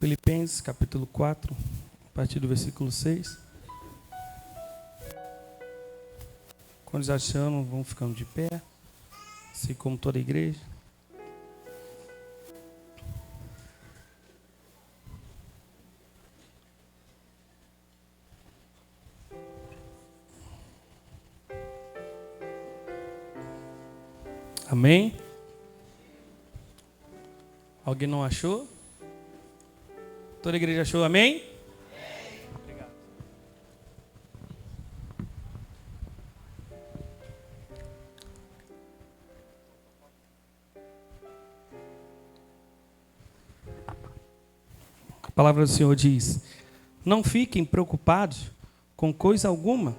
Filipenses, capítulo 4, a partir do versículo 6. Quando já achando, vão ficando de pé, assim como toda a igreja. Amém? Alguém não achou? Toda a igreja achou? Amém? Amém. Obrigado. A palavra do Senhor diz: não fiquem preocupados com coisa alguma,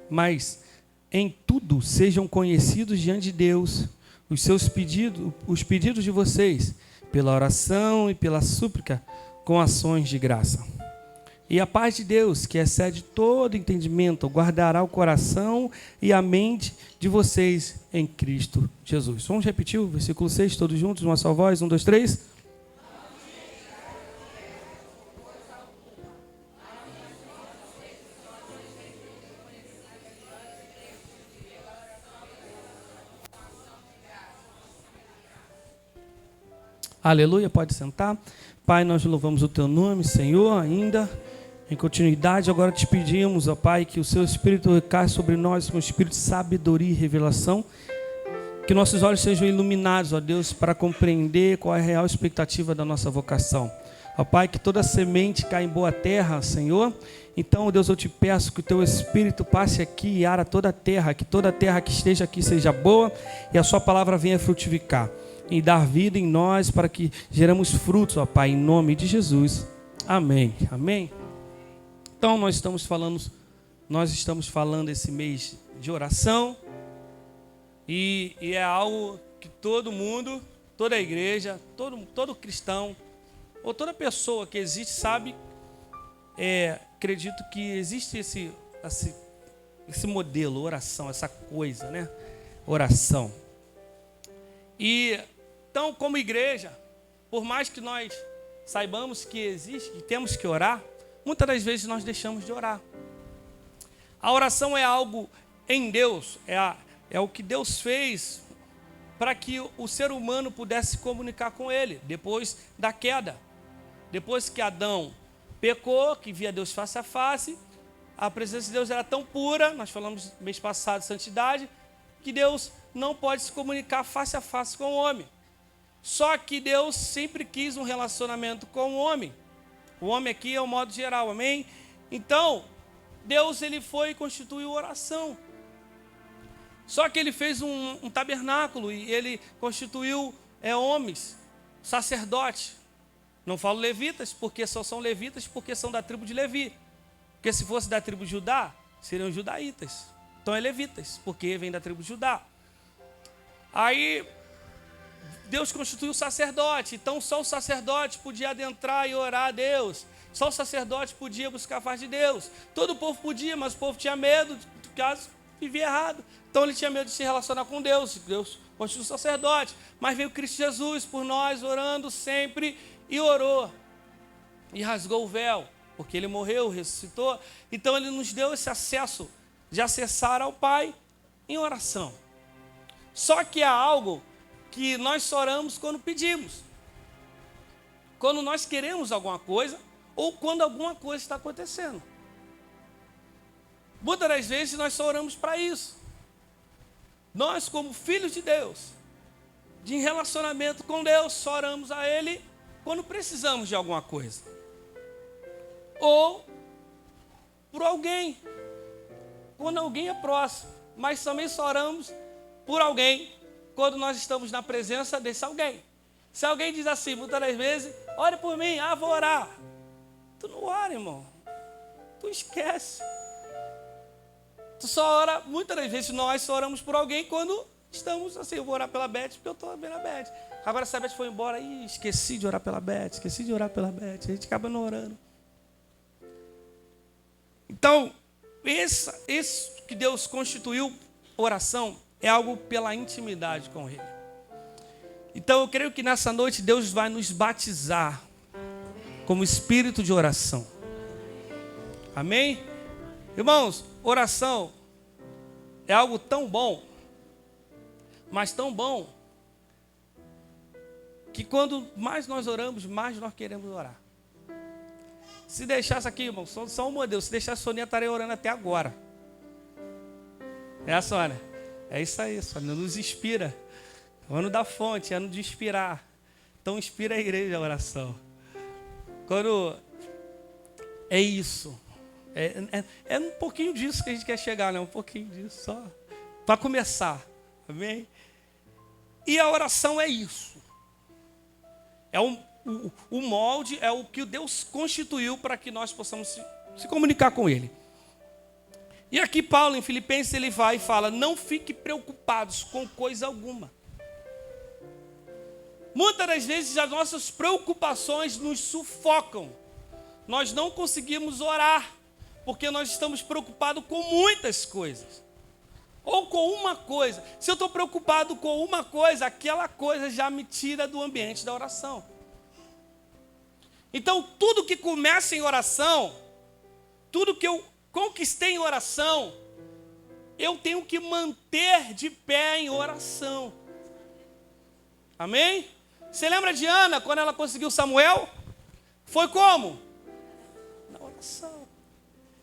mas em tudo sejam conhecidos diante de Deus os pedidos de vocês, pela oração e pela súplica, com ações de graça. E a paz de Deus, que excede todo entendimento, guardará o coração e a mente de vocês em Cristo Jesus. Vamos repetir o versículo 6, todos juntos, uma só voz, 1, 2, 3. Aleluia, pode sentar. Pai, nós louvamos o Teu nome, Senhor, ainda em continuidade. Agora te pedimos, ó Pai, que o Seu Espírito recaia sobre nós com o Espírito de sabedoria e revelação. Que nossos olhos sejam iluminados, ó Deus, para compreender qual é a real expectativa da nossa vocação. Ó Pai, que toda semente caia em boa terra, Senhor. Então, ó Deus, eu te peço que o Teu Espírito passe aqui e ara toda a terra, que toda a terra que esteja aqui seja boa e a Sua palavra venha frutificar e dar vida em nós para que geramos frutos, ó Pai, em nome de Jesus. Amém. Amém. Então, nós estamos falando esse mês de oração e é algo que todo mundo, toda a igreja, todo cristão ou toda pessoa que existe sabe. Acredito que existe esse modelo, oração, essa coisa, né? Oração. Então, como igreja, por mais que nós saibamos que existe, que temos que orar, muitas das vezes nós deixamos de orar. A oração é algo em Deus, é o que Deus fez para que o ser humano pudesse se comunicar com Ele, depois da queda. Depois que Adão pecou, que via Deus face a face, a presença de Deus era tão pura, nós falamos mês passado de santidade, que Deus não pode se comunicar face a face com o homem. Só que Deus sempre quis um relacionamento com o homem. O homem aqui é o modo geral, amém? Então, Deus ele foi e constituiu oração. Só que ele fez um tabernáculo e ele constituiu homens, sacerdotes. Não falo levitas, porque só são levitas, porque são da tribo de Levi. Porque se fosse da tribo de Judá, seriam judaítas. Então é levitas, porque vem da tribo de Judá. Aí Deus constituiu o sacerdote, então só o sacerdote podia adentrar e orar a Deus. Só o sacerdote podia buscar a face de Deus. Todo o povo podia, mas o povo tinha medo, caso vivia errado. Então ele tinha medo de se relacionar com Deus. Deus constituiu o sacerdote. Mas veio Cristo Jesus por nós, orando sempre, e orou. E rasgou o véu, porque ele morreu, ressuscitou. Então ele nos deu esse acesso de acessar ao Pai em oração. Só que há algo que nós só oramos quando pedimos. Quando nós queremos alguma coisa ou quando alguma coisa está acontecendo. Muitas das vezes nós só oramos para isso. Nós, como filhos de Deus, de relacionamento com Deus, só oramos a Ele quando precisamos de alguma coisa. Ou por alguém. Quando alguém é próximo. Mas também só oramos por alguém quando nós estamos na presença desse alguém. Se alguém diz assim, muitas das vezes, ore por mim, vou orar. Tu não ora, irmão. Tu esquece. Tu só ora, muitas das vezes nós só oramos por alguém quando estamos assim, eu vou orar pela Beth porque eu estou bem na Beth. Agora se a Beth foi embora, esqueci de orar pela Beth, a gente acaba não orando. Então, isso que Deus constituiu oração é algo pela intimidade com Ele. Então eu creio que nessa noite Deus vai nos batizar como espírito de oração. Amém? Irmãos, oração é algo tão bom, mas tão bom, que quando mais nós oramos, mais nós queremos orar. Se deixasse aqui, irmão, só um modelo, se deixasse a Soninha, estaria orando até agora. É a Sônia. É isso aí, Sônia, nos inspira. Ano da fonte, ano de inspirar. Então inspira a igreja a oração. Quando é isso. É um pouquinho disso que a gente quer chegar, né? Um pouquinho disso, só para começar. Amém? E a oração é isso. É o molde, é o que Deus constituiu para que nós possamos se comunicar com Ele. E aqui Paulo, em Filipenses, ele vai e fala: não fique preocupados com coisa alguma. Muitas das vezes as nossas preocupações nos sufocam. Nós não conseguimos orar, porque nós estamos preocupados com muitas coisas. Ou com uma coisa. Se eu estou preocupado com uma coisa, aquela coisa já me tira do ambiente da oração. Então, tudo que começa em oração, tudo que eu conquistei em oração, eu tenho que manter de pé em oração. Amém? Você lembra de Ana, quando ela conseguiu Samuel? Foi como? Na oração.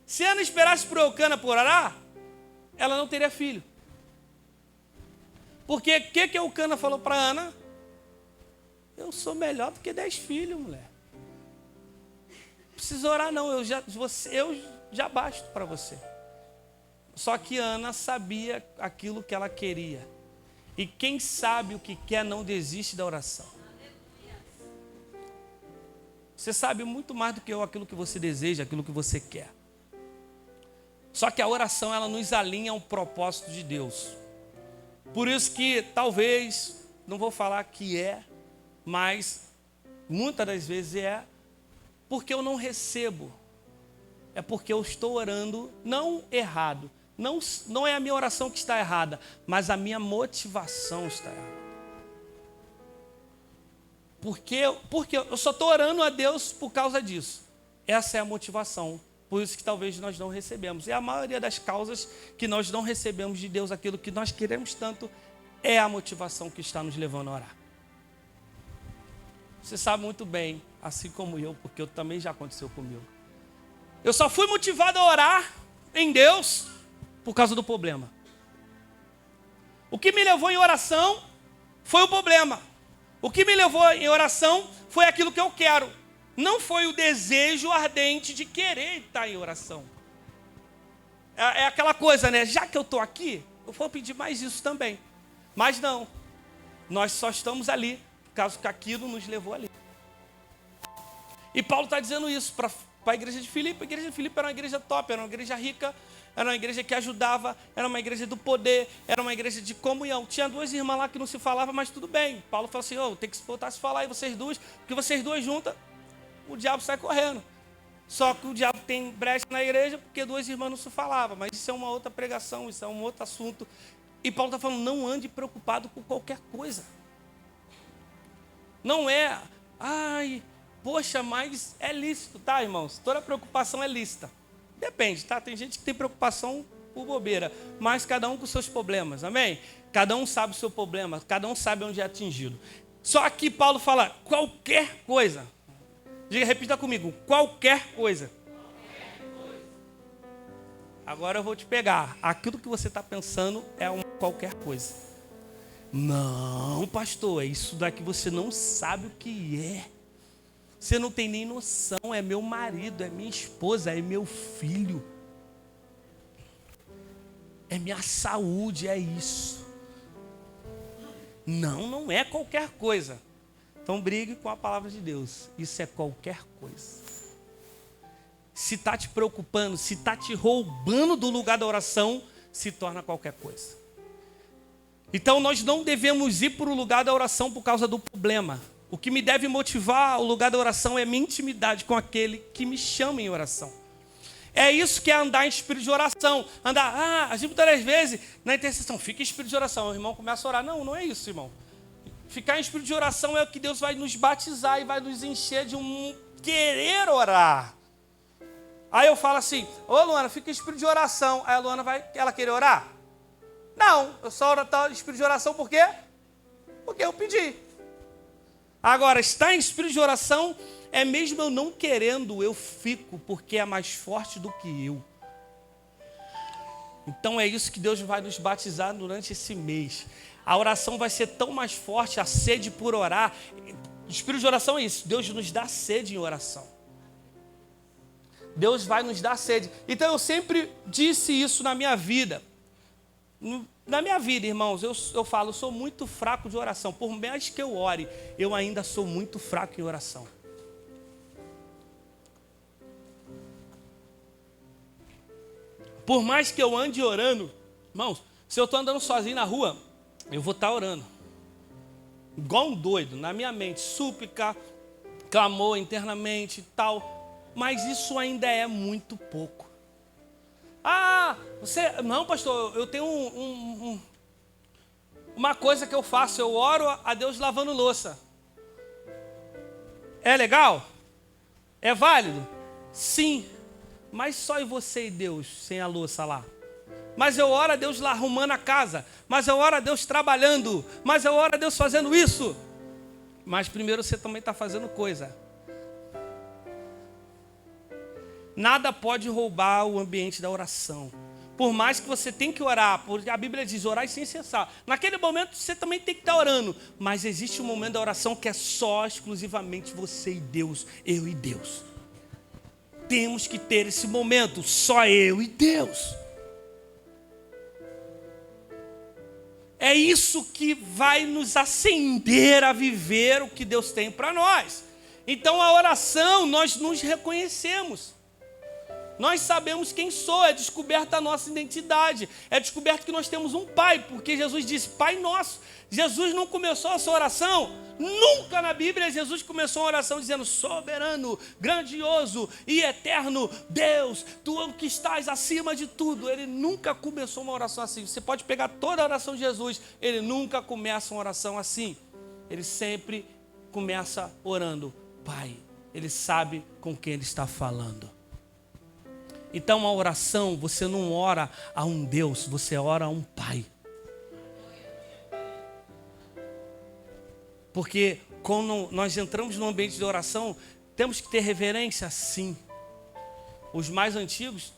Se Ana esperasse por Eucana por orar, ela não teria filho. Porque o que Eucana falou para Ana? Eu sou melhor do que 10 filhos, mulher. Não precisa orar não, eu já basto para você. Só que Ana sabia aquilo que ela queria. E quem sabe o que quer não desiste da oração. Você sabe muito mais do que eu aquilo que você deseja, aquilo que você quer. Só que a oração, ela nos alinha ao propósito de Deus. Por isso que talvez, não vou falar que é, mas muitas das vezes é porque eu não recebo. É porque eu estou orando não errado. Não é a minha oração que está errada, mas a minha motivação está errada. Porque eu só estou orando a Deus por causa disso. Essa é a motivação. Por isso que talvez nós não recebemos. E a maioria das causas que nós não recebemos de Deus aquilo que nós queremos tanto é a motivação que está nos levando a orar. Você sabe muito bem, assim como eu, porque também já aconteceu comigo. Eu só fui motivado a orar em Deus por causa do problema. O que me levou em oração foi o problema. O que me levou em oração foi aquilo que eu quero. Não foi o desejo ardente de querer estar em oração. É aquela coisa, né? Já que eu estou aqui, eu vou pedir mais isso também. Mas não. Nós só estamos ali por causa que aquilo nos levou ali. E Paulo está dizendo isso para a igreja de Filipe. A igreja de Filipe era uma igreja top, era uma igreja rica, era uma igreja que ajudava, era uma igreja do poder, era uma igreja de comunhão. Tinha 2 irmãs lá que não se falavam, mas tudo bem. Paulo falou assim: tem que voltar a se falar aí vocês duas, porque vocês duas juntas, o diabo sai correndo. Só que o diabo tem brecha na igreja porque 2 irmãs não se falavam. Mas isso é uma outra pregação, isso é um outro assunto. E Paulo está falando: não ande preocupado com qualquer coisa. Não é, poxa, mas é lícito, tá, irmãos? Toda preocupação é lícita. Depende, tá? Tem gente que tem preocupação por bobeira, mas cada um com seus problemas, amém? Cada um sabe o seu problema, cada um sabe onde é atingido. Só que Paulo fala: qualquer coisa. Diga, repita comigo: qualquer coisa. Agora eu vou te pegar. Aquilo que você está pensando é uma qualquer coisa. Não, pastor, é isso daqui você não sabe o que é. Você não tem nem noção, é meu marido, é minha esposa, é meu filho. É minha saúde, é isso. Não é qualquer coisa. Então brigue com a palavra de Deus. Isso é qualquer coisa. Se está te preocupando, se está te roubando do lugar da oração, se torna qualquer coisa. Então nós não devemos ir para o lugar da oração por causa do problema. O que me deve motivar o lugar da oração é minha intimidade com aquele que me chama em oração. É isso que é andar em espírito de oração. A gente muitas vezes na intercessão fica em espírito de oração. O irmão começa a orar. Não é isso, irmão. Ficar em espírito de oração é o que Deus vai nos batizar e vai nos encher de um querer orar. Aí eu falo assim, ô Luana, fica em espírito de oração. Aí a Luana ela querer orar? Não, eu só oro em espírito de oração por quê? Porque eu pedi. Agora, estar em espírito de oração é mesmo eu não querendo, eu fico, porque é mais forte do que eu. Então é isso que Deus vai nos batizar durante esse mês. A oração vai ser tão mais forte, a sede por orar. O espírito de oração é isso, Deus nos dá sede em oração. Deus vai nos dar sede. Então eu sempre disse isso na minha vida. Na minha vida, irmãos, eu falo, eu sou muito fraco de oração. Por mais que eu ore, eu ainda sou muito fraco em oração. Por mais que eu ande orando, irmãos, se eu estou andando sozinho na rua, eu vou estar orando. Igual um doido, na minha mente, súplica, clamor internamente e tal. Mas isso ainda é muito pouco. Ah, não, pastor, eu tenho uma coisa que eu faço, eu oro a Deus lavando louça. É legal? É válido? Sim, mas só você e Deus, sem a louça lá. Mas eu oro a Deus lá arrumando a casa, mas eu oro a Deus trabalhando, mas eu oro a Deus fazendo isso. Mas primeiro você também está fazendo coisa. Nada pode roubar o ambiente da oração. Por mais que você tenha que orar, porque a Bíblia diz orar sem cessar. Naquele momento você também tem que estar orando. Mas existe um momento da oração que é só, exclusivamente você e Deus, eu e Deus. Temos que ter esse momento, só eu e Deus. É isso que vai nos acender a viver o que Deus tem para nós. Então a oração, nós nos reconhecemos. Nós sabemos quem sou, é descoberta a nossa identidade. É descoberto que nós temos um Pai, porque Jesus disse, Pai nosso. Jesus não começou a sua oração, nunca na Bíblia Jesus começou a oração dizendo, soberano, grandioso e eterno Deus, tu que estás acima de tudo. Ele nunca começou uma oração assim. Você pode pegar toda a oração de Jesus, ele nunca começa uma oração assim. Ele sempre começa orando, Pai. Ele sabe com quem ele está falando. Então a oração, você não ora a um Deus, você ora a um Pai. Porque quando nós entramos no ambiente de oração, temos que ter reverência, sim. Os mais antigos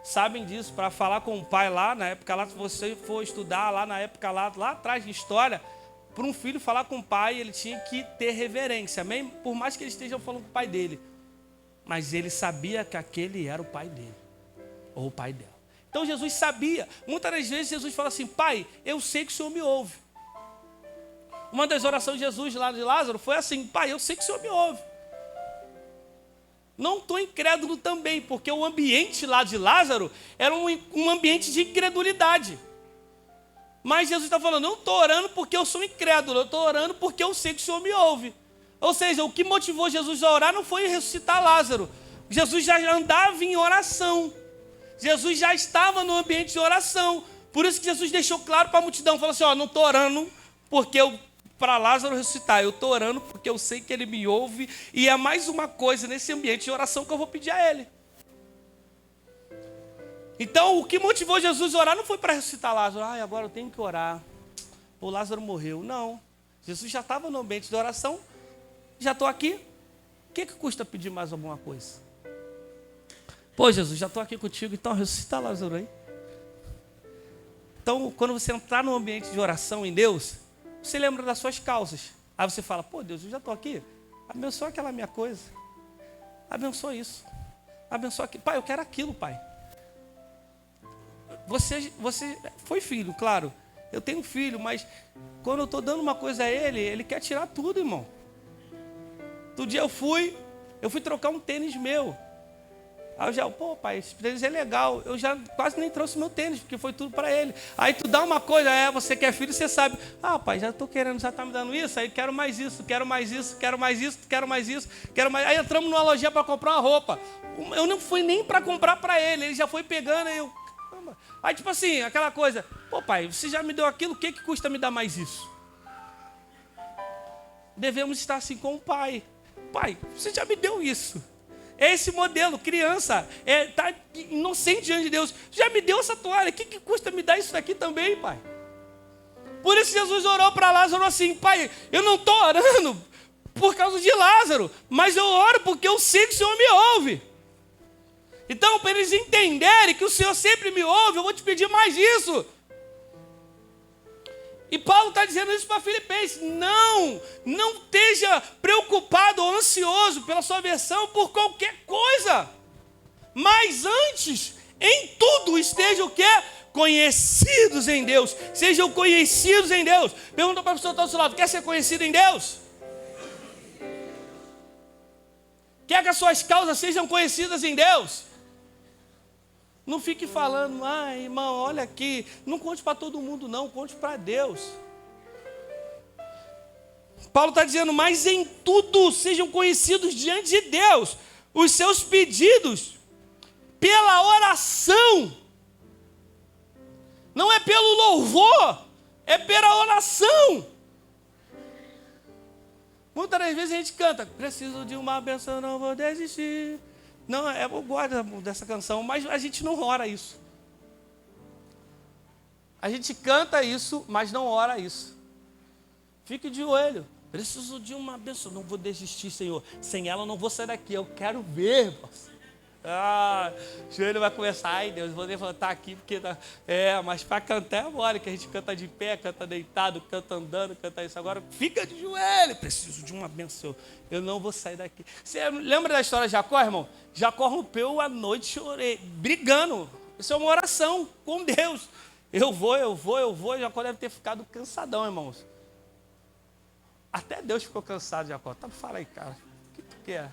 sabem disso, para falar com o pai lá, na época lá, se você for estudar lá na época lá atrás de história, para um filho falar com o pai, ele tinha que ter reverência, mesmo por mais que ele esteja falando com o pai dele. Mas ele sabia que aquele era o pai dele, ou o pai dela. Então Jesus sabia. Muitas das vezes Jesus fala assim, Pai, eu sei que o Senhor me ouve. Uma das orações de Jesus lá de Lázaro foi assim, Pai, eu sei que o Senhor me ouve. Não estou incrédulo também, porque o ambiente lá de Lázaro era um ambiente de incredulidade. Mas Jesus está falando, não estou orando porque eu sou incrédulo, eu estou orando porque eu sei que o Senhor me ouve. Ou seja, o que motivou Jesus a orar não foi ressuscitar Lázaro. Jesus já andava em oração. Jesus já estava no ambiente de oração. Por isso que Jesus deixou claro para a multidão, falou assim, não estou orando porque para Lázaro ressuscitar, eu estou orando porque eu sei que ele me ouve, e é mais uma coisa nesse ambiente de oração que eu vou pedir a ele. Então, o que motivou Jesus a orar não foi para ressuscitar Lázaro. Agora eu tenho que orar. O Lázaro morreu. Não. Jesus já estava no ambiente de oração. Já estou aqui. O que custa pedir mais alguma coisa? Pô, Jesus, já estou aqui contigo, então ressuscita Lázaro aí. Então, quando você entrar no ambiente de oração em Deus, você lembra das suas causas. Aí você fala, pô, Deus, eu já estou aqui. Abençoa aquela minha coisa. Abençoa isso. Abençoa aquilo. Pai, eu quero aquilo, Pai. Você foi filho, claro. Eu tenho filho, mas quando eu estou dando uma coisa a ele quer tirar tudo, irmão. Outro dia eu fui trocar um tênis meu. Aí eu já, pô, pai, esse tênis é legal. Eu já quase nem trouxe meu tênis, porque foi tudo para ele. Aí tu dá uma coisa, você que é filho, você sabe. Pai, já estou querendo, já está me dando isso, aí quero mais isso, quero mais isso, quero mais isso, quero mais isso, quero mais. Aí entramos numa lojinha para comprar uma roupa. Eu não fui nem para comprar para ele já foi pegando, aí eu... Aí tipo assim, aquela coisa, pô pai, você já me deu aquilo, o que custa me dar mais isso? Devemos estar assim com o Pai. Pai, você já me deu isso. É esse modelo, criança, tá inocente diante de Deus. Já me deu essa toalha, o que custa me dar isso daqui também, Pai? Por isso Jesus orou para Lázaro assim: Pai, eu não estou orando por causa de Lázaro, mas eu oro porque eu sei que o Senhor me ouve. Então, para eles entenderem que o Senhor sempre me ouve, eu vou te pedir mais isso. E Paulo está dizendo isso para Filipenses: não esteja preocupado ou ansioso pela sua versão por qualquer coisa. Mas antes, em tudo, estejam o quê? Conhecidos em Deus. Sejam conhecidos em Deus. Pergunta para a pessoa que está do seu lado: quer ser conhecido em Deus? Quer que as suas causas sejam conhecidas em Deus? Não fique falando: irmão, olha aqui. Não conte para todo mundo, não. Conte para Deus. Paulo está dizendo: mas em tudo sejam conhecidos diante de Deus os seus pedidos pela oração. Não é pelo louvor, é pela oração. Muitas das vezes a gente canta: preciso de uma bênção, não vou desistir. Não, eu gosto dessa canção, mas a gente não ora isso. A gente canta isso, mas não ora isso. Fique de joelho. Preciso de uma bênção, não vou desistir, Senhor. Sem ela eu não vou sair daqui, eu quero ver. O joelho vai começar: ai Deus, vou levantar aqui, porque... mas para cantar é agora, que a gente canta de pé, canta deitado, canta andando, canta isso. Agora fica de joelho. Preciso de uma bênção, eu não vou sair daqui. Você lembra da história de Jacó, irmão? Jacó rompeu a noite, chorei, brigando. Isso é uma oração com Deus. Eu vou. Jacó deve ter ficado cansadão, irmãos. Até Deus ficou cansado, Jacó. Tá, fala aí, cara. O que tu quer?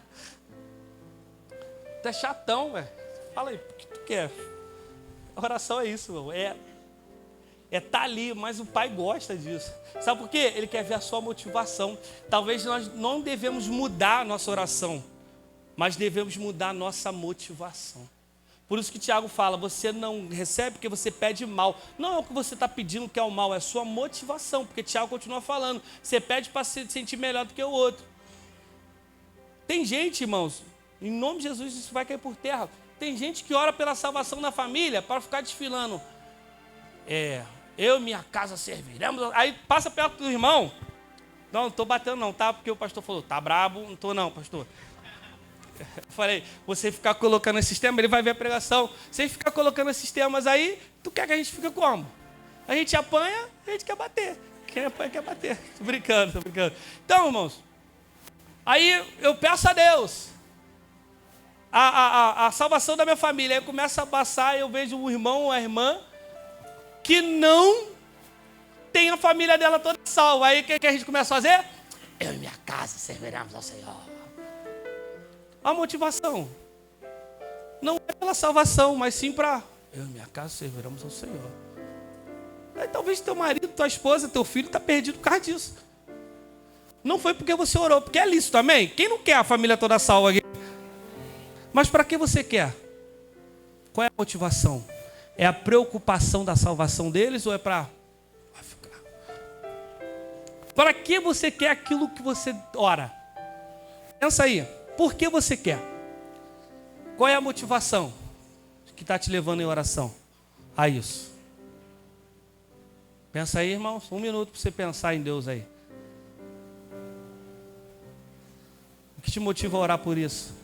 Tu é chatão, velho. Fala aí, o que tu quer? A oração é isso, irmão. Tá ali, mas o Pai gosta disso. Sabe por quê? Ele quer ver a sua motivação. Talvez nós não devemos mudar a nossa oração, mas devemos mudar a nossa motivação. Por isso que Tiago fala: você não recebe porque você pede mal. Não é o que você está pedindo que é o mal, é a sua motivação. Porque Tiago continua falando: você pede para se sentir melhor do que o outro. Tem gente, irmãos, em nome de Jesus isso vai cair por terra. Tem gente que ora pela salvação da família para ficar desfilando: eu e minha casa serviremos. Aí passa perto do irmão: não estou batendo não, tá? Porque o pastor falou: tá brabo, não estou não, pastor. Eu falei: você ficar colocando esses temas, ele vai ver a pregação. Você ficar colocando esses temas aí, tu quer que a gente fique como? A gente apanha, a gente quer bater. Quem apanha quer bater. Tô brincando. Então, irmãos, aí eu peço a Deus a salvação da minha família. Aí começa a passar, eu vejo um irmão ou uma irmã que não tem a família dela toda salva. Aí o que a gente começa a fazer? Eu e minha casa serviremos ao Senhor. A motivação não é pela salvação, mas sim para eu e minha casa serviremos ao Senhor. Aí talvez teu marido, tua esposa, teu filho está perdido por causa disso. Não foi porque você orou, porque é lícito também. Quem não quer a família toda salva aqui? Mas para que você quer? Qual é a motivação? É a preocupação da salvação deles ou é para ficar? Para que você quer aquilo que você ora? Pensa aí. Por que você quer? Qual é a motivação que está te levando em oração a isso? Pensa aí, irmãos. 1 minuto para você pensar em Deus aí. O que te motiva a orar por isso?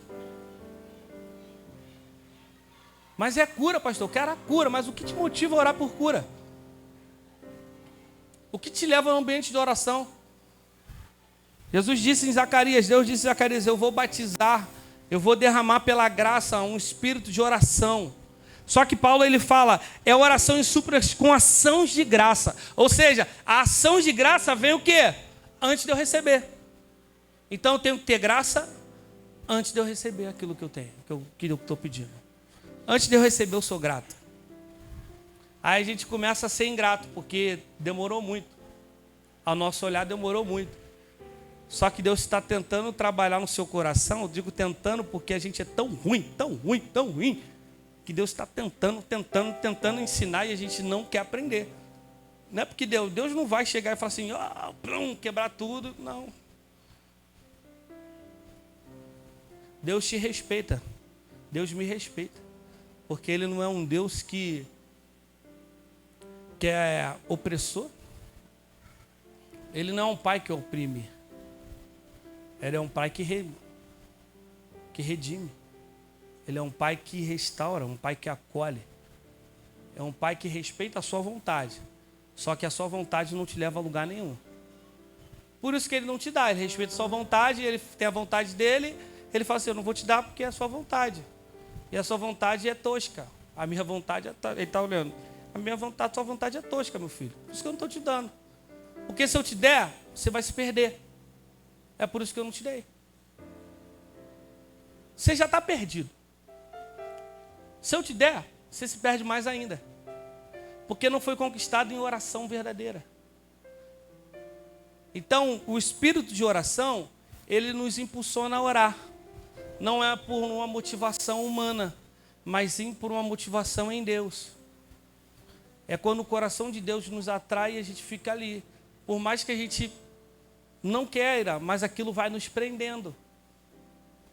Mas é cura, pastor. Eu quero a cura. Mas o que te motiva a orar por cura? O que te leva ao ambiente de oração? Jesus disse em Zacarias, Deus disse em Zacarias: eu vou batizar, eu vou derramar pela graça um espírito de oração. Só que Paulo ele fala, é oração em súplicas com ações de graça. Ou seja, a ação de graça vem o quê? Antes de eu receber. Então eu tenho que ter graça antes de eu receber aquilo que eu tenho, que eu estou pedindo. Antes de eu receber, eu sou grato. Aí a gente começa a ser ingrato, porque demorou muito. Ao nosso olhar demorou muito. Só que Deus está tentando trabalhar no seu coração. Eu digo tentando porque a gente é tão ruim, que Deus está tentando ensinar e a gente não quer aprender. Não é porque Deus não vai chegar e falar assim, quebrar tudo. Não. Deus te respeita. Deus me respeita. Porque Ele não é um Deus que é opressor. Ele não é um pai que oprime. Ele é um pai que redime. Ele é um pai que restaura, um pai que acolhe. É um pai que respeita a sua vontade. Só que a sua vontade não te leva a lugar nenhum. Por isso que Ele não te dá. Ele respeita a sua vontade, Ele tem a vontade dele. Ele fala assim, eu não vou te dar porque é a sua vontade. E a sua vontade é tosca. A minha vontade é... Ele está olhando. A sua vontade é tosca, meu filho. Por isso que eu não estou te dando. Porque se eu te der, você vai se perder. É por isso que eu não te dei. Você já está perdido. Se eu te der, você se perde mais ainda. Porque não foi conquistado em oração verdadeira. Então, o espírito de oração, ele nos impulsiona a orar. Não é por uma motivação humana, mas sim por uma motivação em Deus. É quando o coração de Deus nos atrai e a gente fica ali. Por mais que a gente não queira, mas aquilo vai nos prendendo.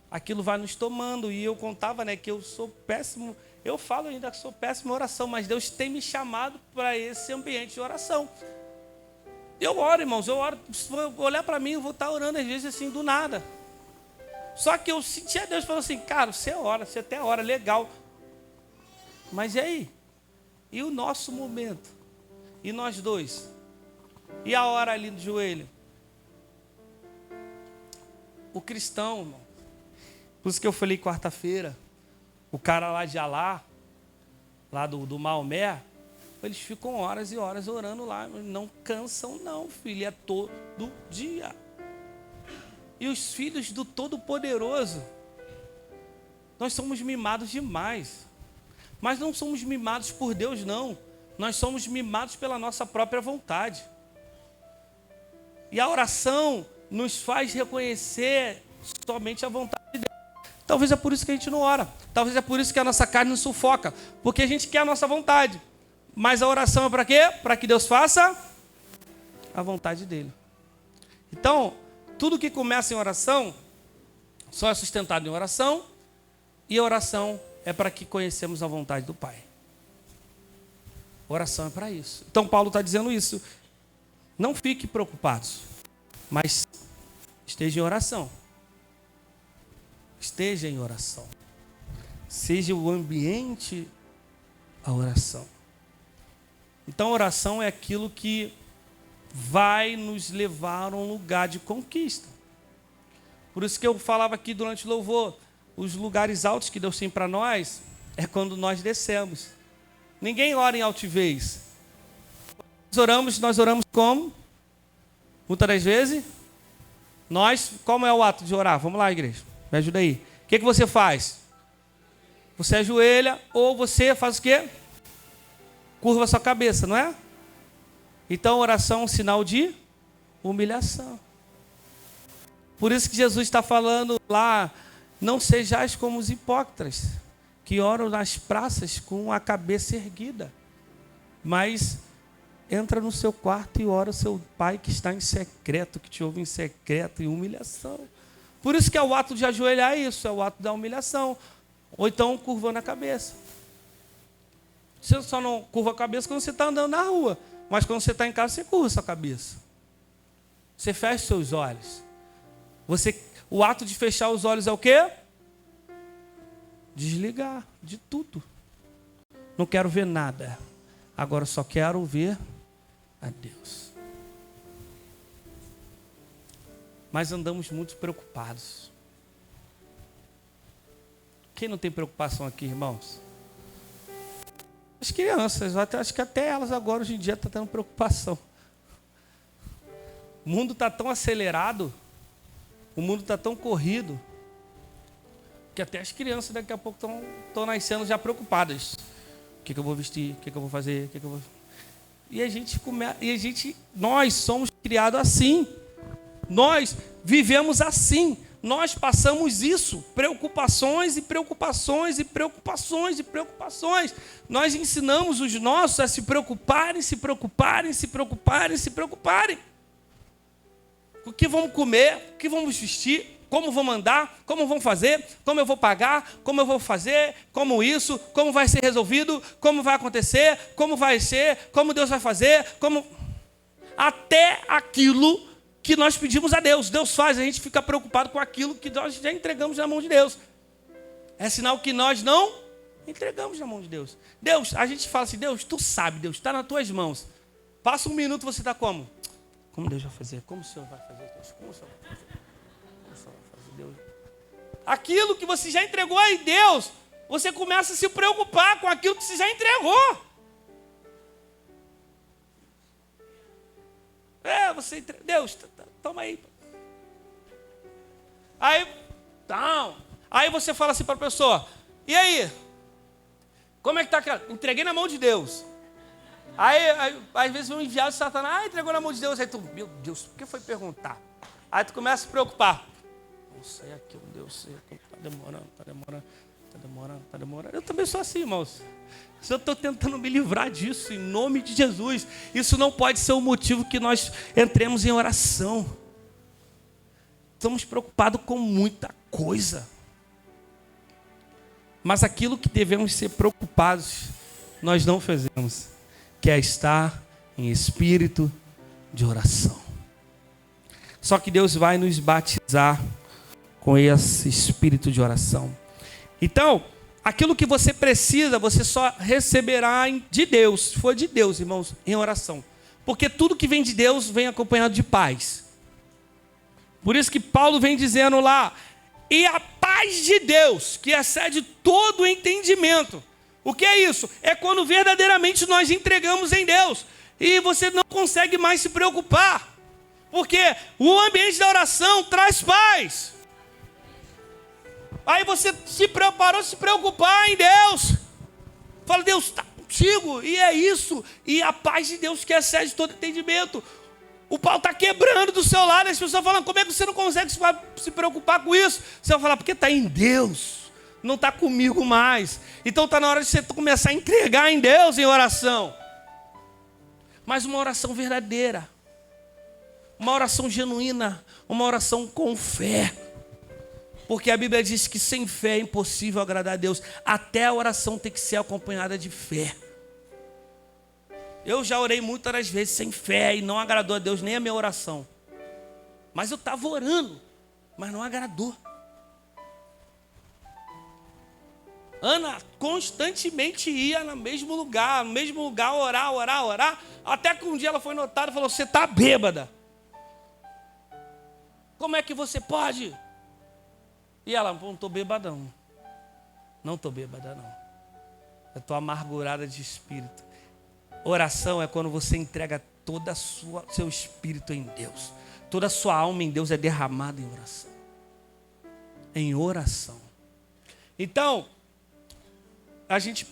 Aquilo vai nos tomando. E eu contava, que eu sou péssimo. Eu falo ainda que sou péssimo em oração, mas Deus tem me chamado para esse ambiente de oração. Eu oro, irmãos, eu oro. Se olhar para mim, eu vou estar orando às vezes assim, do nada. Só que eu sentia Deus falando assim, cara, você ora, você até ora, legal. Mas e aí? E o nosso momento? E nós dois? E a hora ali do joelho? O cristão, irmão. Por isso que eu falei quarta-feira, o cara lá de Alá, lá do Maomé, eles ficam horas e horas orando lá, não cansam não, filho, é todo dia. E os filhos do Todo-Poderoso, nós somos mimados demais. Mas não somos mimados por Deus, não. Nós somos mimados pela nossa própria vontade. E a oração nos faz reconhecer somente a vontade de Deus. Talvez é por isso que a gente não ora. Talvez é por isso que a nossa carne nos sufoca. Porque a gente quer a nossa vontade. Mas a oração é para quê? Para que Deus faça a vontade dele. Então, tudo que começa em oração, só é sustentado em oração. E a oração é para que conhecemos a vontade do Pai. Oração é para isso. Então Paulo está dizendo isso. Não fique preocupados, mas esteja em oração. Esteja em oração. Seja o ambiente a oração. Então a oração é aquilo que vai nos levar a um lugar de conquista. Por isso que eu falava aqui durante o louvor, os lugares altos que Deus tem para nós é quando nós descemos. Ninguém ora em altivez. Nós oramos como? Muitas das vezes, como é o ato de orar? Vamos lá, igreja, me ajuda aí. O que você faz? Você ajoelha ou você faz o quê? Curva a sua cabeça, não é? Então, oração é um sinal de humilhação. Por isso que Jesus está falando lá, não sejais como os hipócritas, que oram nas praças com a cabeça erguida, mas entra no seu quarto e ora o seu Pai que está em secreto, que te ouve em secreto, em humilhação. Por isso que é o ato de ajoelhar isso, é o ato da humilhação. Ou então curvando a cabeça. Você só não curva a cabeça quando você está andando na rua. Mas quando você está em casa, você curva a sua cabeça. Você fecha os seus olhos. O ato de fechar os olhos é o quê? Desligar de tudo. Não quero ver nada. Agora só quero ver a Deus. Mas andamos muito preocupados. Quem não tem preocupação aqui, irmãos? As crianças, acho que até elas agora hoje em dia estão tendo preocupação. O mundo está tão acelerado, o mundo está tão corrido, que até as crianças daqui a pouco estão nascendo já preocupadas. O que eu vou vestir? O que eu vou fazer? Nós somos criados assim. Nós vivemos assim. Nós passamos isso, preocupações e preocupações e preocupações e preocupações. Nós ensinamos os nossos a se preocuparem, se preocuparem, se preocuparem, se preocuparem. O que vamos comer, o que vamos vestir, como vão mandar, como vão fazer, como eu vou pagar, como eu vou fazer, como isso, como vai ser resolvido, como vai acontecer, como vai ser, como Deus vai fazer, como... Até aquilo que nós pedimos a Deus. Deus faz, a gente fica preocupado com aquilo que nós já entregamos na mão de Deus. É sinal que nós não entregamos na mão de Deus. Deus, a gente fala assim, Deus, tu sabe, Deus, está nas tuas mãos. Passa um minuto, você está como? Como Deus vai fazer? Como o Senhor vai fazer, Deus? Como o Senhor vai fazer? Como o Senhor vai fazer, Deus? Aquilo que você já entregou a Deus, você começa a se preocupar com aquilo que você já entregou. Deus, toma aí. Aí você fala assim para a pessoa, e aí? Como é que está? Entreguei na mão de Deus. Aí às vezes um enviado de Satanás, entregou na mão de Deus. Aí tu, meu Deus, por que foi perguntar? Aí tu começa a se preocupar. Não sei aquilo, Deus, está demorando. Eu também sou assim, irmãos. Eu estou tentando me livrar disso, em nome de Jesus. Isso não pode ser o motivo que nós entremos em oração. Estamos preocupados com muita coisa. Mas aquilo que devemos ser preocupados, nós não fazemos, que é estar em espírito de oração. Só que Deus vai nos batizar com esse espírito de oração. Então, aquilo que você precisa, você só receberá de Deus, se for de Deus, irmãos, em oração. Porque tudo que vem de Deus vem acompanhado de paz. Por isso que Paulo vem dizendo lá, e a paz de Deus, que excede todo o entendimento. O que é isso? É quando verdadeiramente nós entregamos em Deus. E você não consegue mais se preocupar. Porque o ambiente da oração traz paz. Aí você se preparou se preocupar em Deus. Fala, Deus está contigo. E é isso. E a paz de Deus que excede todo entendimento. O pau está quebrando do seu lado. As pessoas falam, como é que você não consegue se preocupar com isso? Você vai falar, porque está em Deus. Não está comigo mais. Então está na hora de você começar a entregar em Deus em oração. Mas uma oração verdadeira. Uma oração genuína. Uma oração com fé. Porque a Bíblia diz que sem fé é impossível agradar a Deus. Até a oração tem que ser acompanhada de fé. Eu já orei muitas vezes sem fé e não agradou a Deus nem a minha oração. Mas eu estava orando, mas não agradou. Ana constantemente ia no mesmo lugar, orar. Até que um dia ela foi notada e falou, você está bêbada. Como é que você pode? E ela, não estou bêbada não. Não estou bêbada não. Eu estou amargurada de espírito. Oração é quando você entrega todo o seu espírito em Deus. Toda a sua alma em Deus é derramada em oração. Em oração. Então, a gente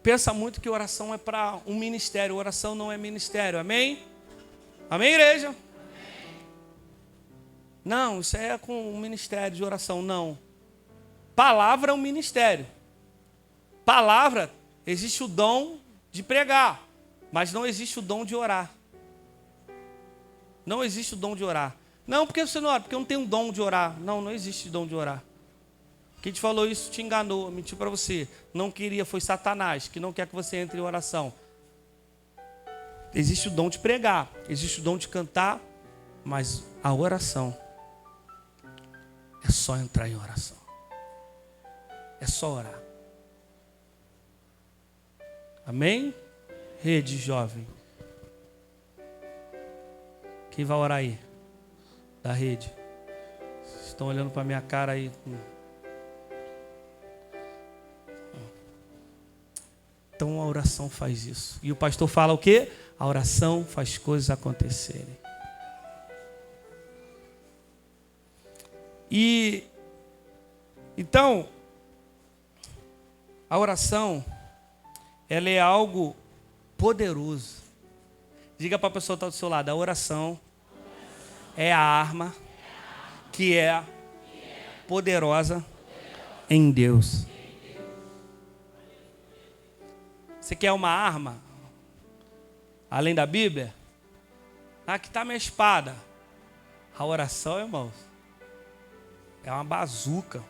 pensa muito que oração é para um ministério. Oração não é ministério. Amém? Amém, igreja? Não, isso é com um ministério de oração. Não. Palavra é um ministério. Palavra, existe o dom de pregar, mas não existe o dom de orar. Não existe o dom de orar. Não, porque você não ora, porque eu não tenho um dom de orar. Não, não existe dom de orar. Quem te falou isso te enganou, mentiu para você. Não queria, foi Satanás, que não quer que você entre em oração. Existe o dom de pregar, existe o dom de cantar, mas a oração é só entrar em oração. É só orar. Amém? Rede jovem. Quem vai orar aí? Da rede. Vocês estão olhando para minha cara aí. Então a oração faz isso. E o pastor fala o quê? A oração faz coisas acontecerem. E então a oração, ela é algo poderoso. Diga para a pessoa que está do seu lado, a oração é a arma que é poderosa em Deus. Você quer uma arma? Além da Bíblia? Aqui está minha espada. A oração, irmãos. É uma bazuca.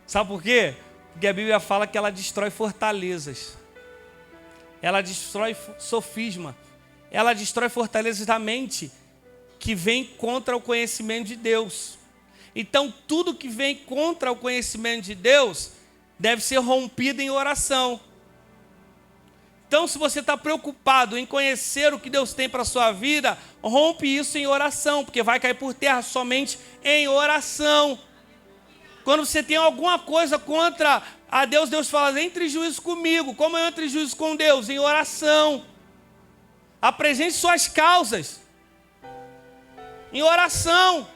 Sabe por quê? Porque a Bíblia fala que ela destrói fortalezas. Ela destrói sofisma. Ela destrói fortalezas da mente que vem contra o conhecimento de Deus. Então, tudo que vem contra o conhecimento de Deus deve ser rompido em oração. Então, se você está preocupado em conhecer o que Deus tem para a sua vida, rompe isso em oração, porque vai cair por terra somente em oração. Quando você tem alguma coisa contra a Deus, Deus fala, entre em juízo comigo. Como eu entro em juízo com Deus? Em oração. Apresente suas causas. Em oração.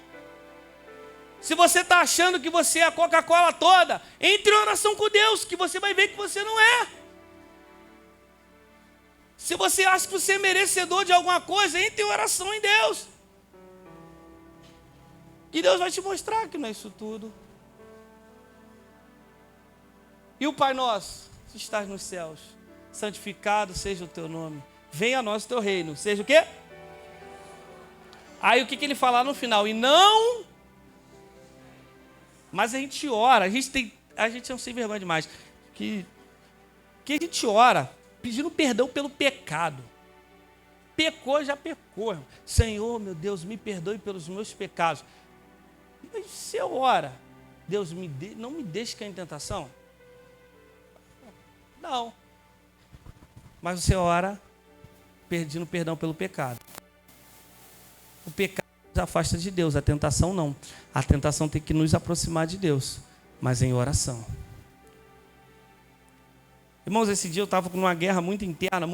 Se você está achando que você é a Coca-Cola toda, entre em oração com Deus, que você vai ver que você não é. Se você acha que você é merecedor de alguma coisa, entre em oração em Deus. E Deus vai te mostrar que não é isso tudo. E o Pai nosso, que estás nos céus, santificado seja o teu nome. Venha a nós o teu reino. Seja o quê? Aí o que ele fala no final? E não... Mas a gente ora, a gente é um sem vergonha demais. Que a gente ora pedindo perdão pelo pecado. Pecou, já pecou, irmão. Senhor, meu Deus, me perdoe pelos meus pecados. Mas você ora, Deus, não me deixe cair em tentação? Não. Mas você ora pedindo perdão pelo pecado. O pecado nos afasta de Deus, a tentação não. A tentação tem que nos aproximar de Deus, mas em oração. Irmãos, esse dia eu estava com uma guerra muito interna,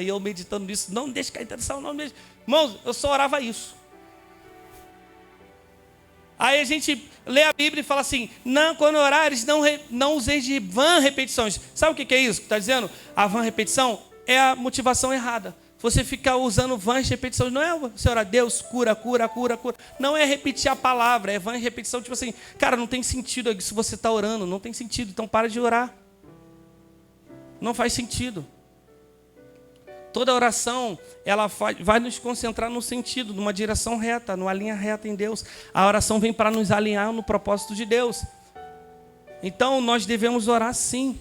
e eu meditando nisso, não deixe cair em tentação, não deixe. Irmãos, eu só orava isso. Aí a gente lê a Bíblia e fala assim, não, quando orares, não useis de vã repetições. Sabe o que é isso que está dizendo? A vã repetição é a motivação errada. Você ficar usando vãs repetições, não é você orar, Deus, cura. Não é repetir a palavra, é vã repetição, tipo assim, cara, não tem sentido se você está orando, não tem sentido, então para de orar. Não faz sentido. Toda oração, ela vai nos concentrar no sentido, numa direção reta, numa linha reta em Deus. A oração vem para nos alinhar no propósito de Deus. Então, nós devemos orar sim,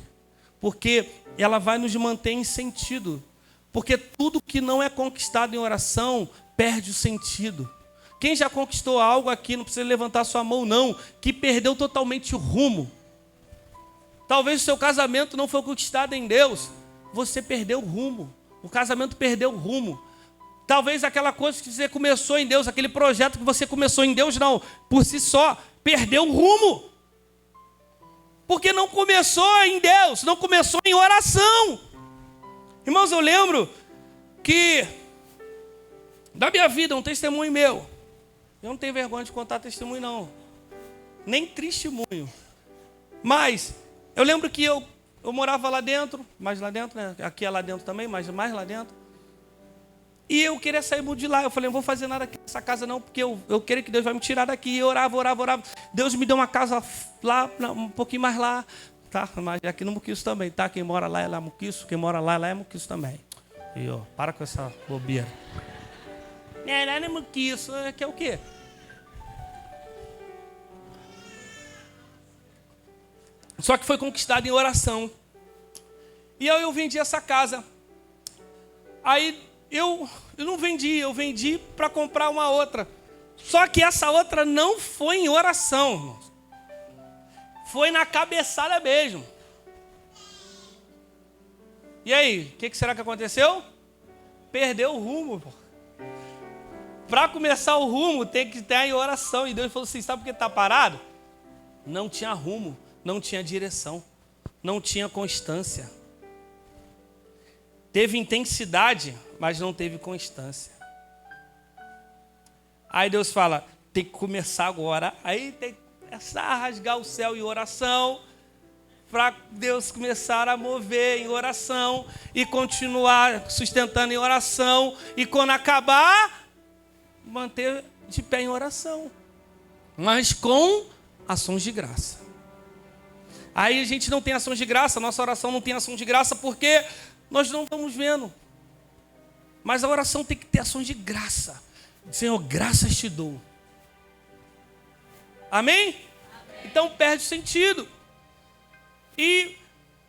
porque ela vai nos manter em sentido. Porque tudo que não é conquistado em oração, perde o sentido. Quem já conquistou algo aqui, não precisa levantar sua mão não, que perdeu totalmente o rumo. Talvez o seu casamento não foi conquistado em Deus, você perdeu o rumo. O casamento perdeu o rumo. Talvez aquela coisa que você começou em Deus, aquele projeto que você começou em Deus, não, por si só, perdeu o rumo. Porque não começou em Deus, não começou em oração. Irmãos, eu lembro que, da minha vida, um testemunho meu. Eu não tenho vergonha de contar testemunho, não. Nem testemunho. Mas, eu lembro que eu morava lá dentro, mais lá dentro, né? Aqui é lá dentro também, mas mais lá dentro. E eu queria sair de lá. Eu falei, não vou fazer nada aqui nessa casa não, porque eu queria que Deus vai me tirar daqui. E eu orava. Deus me deu uma casa lá, um pouquinho mais lá. Tá? Mas aqui no Muquiço também, tá? Quem mora lá é lá Muquiço, quem mora lá é Muquiço também. E ó, para com essa bobeira. Não é Muquiço, que é o quê? Só que foi conquistado em oração. E eu vendi essa casa. Aí eu não vendi, eu vendi para comprar uma outra. Só que essa outra não foi em oração, irmãos. Foi na cabeçada mesmo. E aí, o que será que aconteceu? Perdeu o rumo. Para começar o rumo, tem que estar em oração. E Deus falou assim, sabe por que está parado? Não tinha rumo, não tinha direção, não tinha constância. Teve intensidade, mas não teve constância. Aí Deus fala, tem que começar agora. Aí tem que começar a rasgar o céu em oração, para Deus começar a mover em oração, e continuar sustentando em oração, e quando acabar, manter de pé em oração. Mas com ações de graça. Aí a gente não tem ações de graça, nossa oração não tem ação de graça, porque nós não estamos vendo. Mas a oração tem que ter ações de graça. Senhor, graças te dou. Amém? Então perde o sentido. E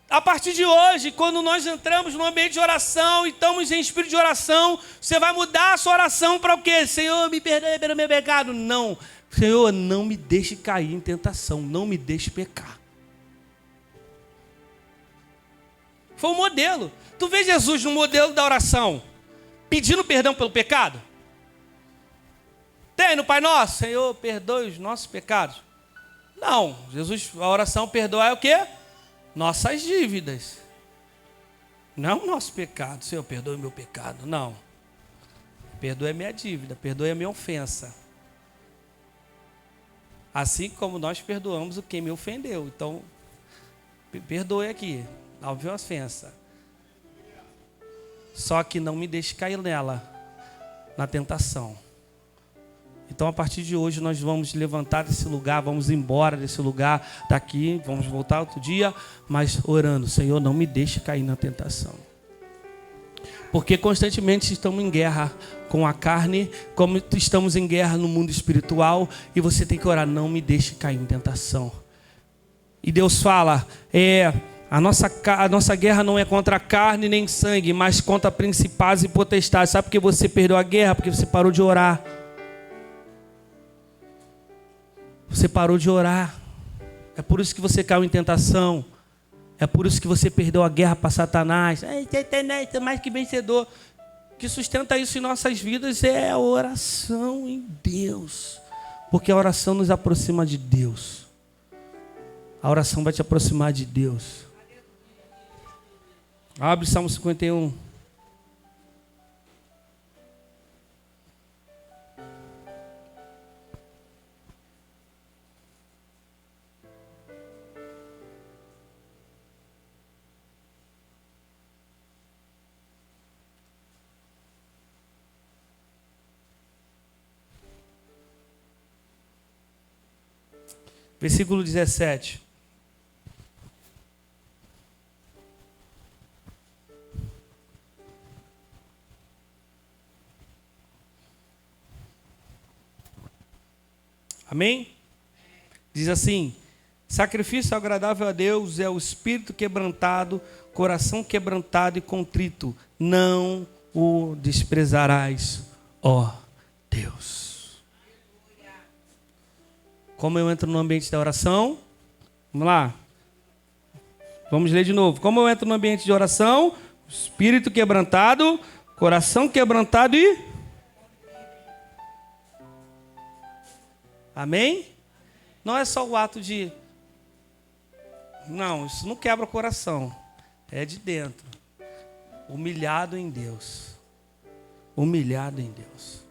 a partir de hoje, quando nós entramos no ambiente de oração e estamos em espírito de oração, você vai mudar a sua oração para o quê? Senhor, me perdoe pelo meu pecado. Não. Senhor, não me deixe cair em tentação. Não me deixe pecar. Foi o modelo. Tu vê Jesus no modelo da oração, pedindo perdão pelo pecado? Tem no Pai Nosso? Senhor, perdoe os nossos pecados. Não. Jesus, a oração perdoar é o quê? Nossas dívidas. Não o nosso pecado. Senhor, perdoe o meu pecado. Não. Perdoe a minha dívida. Perdoe a minha ofensa. Assim como nós perdoamos o quem me ofendeu. Então, perdoe aqui a minha ofensa. Só que não me deixe cair nela, na tentação. Então, a partir de hoje, nós vamos levantar desse lugar, vamos embora desse lugar, daqui, vamos voltar outro dia, mas orando, Senhor, não me deixe cair na tentação. Porque constantemente estamos em guerra com a carne, como estamos em guerra no mundo espiritual, e você tem que orar, não me deixe cair em tentação. E Deus fala, a nossa guerra não é contra a carne nem sangue, mas contra principados e potestades. Sabe por que você perdeu a guerra? Porque você parou de orar. Você parou de orar. É por isso que você caiu em tentação. É por isso que você perdeu a guerra para Satanás. Satanás é mais que vencedor. O que sustenta isso em nossas vidas é a oração em Deus. Porque a oração nos aproxima de Deus. A oração vai te aproximar de Deus. Abre Salmo 51. Versículo 17. Amém? Diz assim: sacrifício agradável a Deus é o espírito quebrantado, coração quebrantado e contrito. Não o desprezarás, ó Deus. Como eu entro no ambiente da oração? Vamos lá. Vamos ler de novo. Como eu entro no ambiente de oração? Espírito quebrantado, coração quebrantado e... Amém? Não é só o ato de... Não, isso não quebra o coração. É de dentro. Humilhado em Deus. Humilhado em Deus.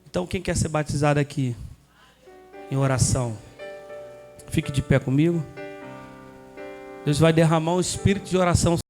Então, quem quer ser batizado aqui? Em oração. Fique de pé comigo. Deus vai derramar um espírito de oração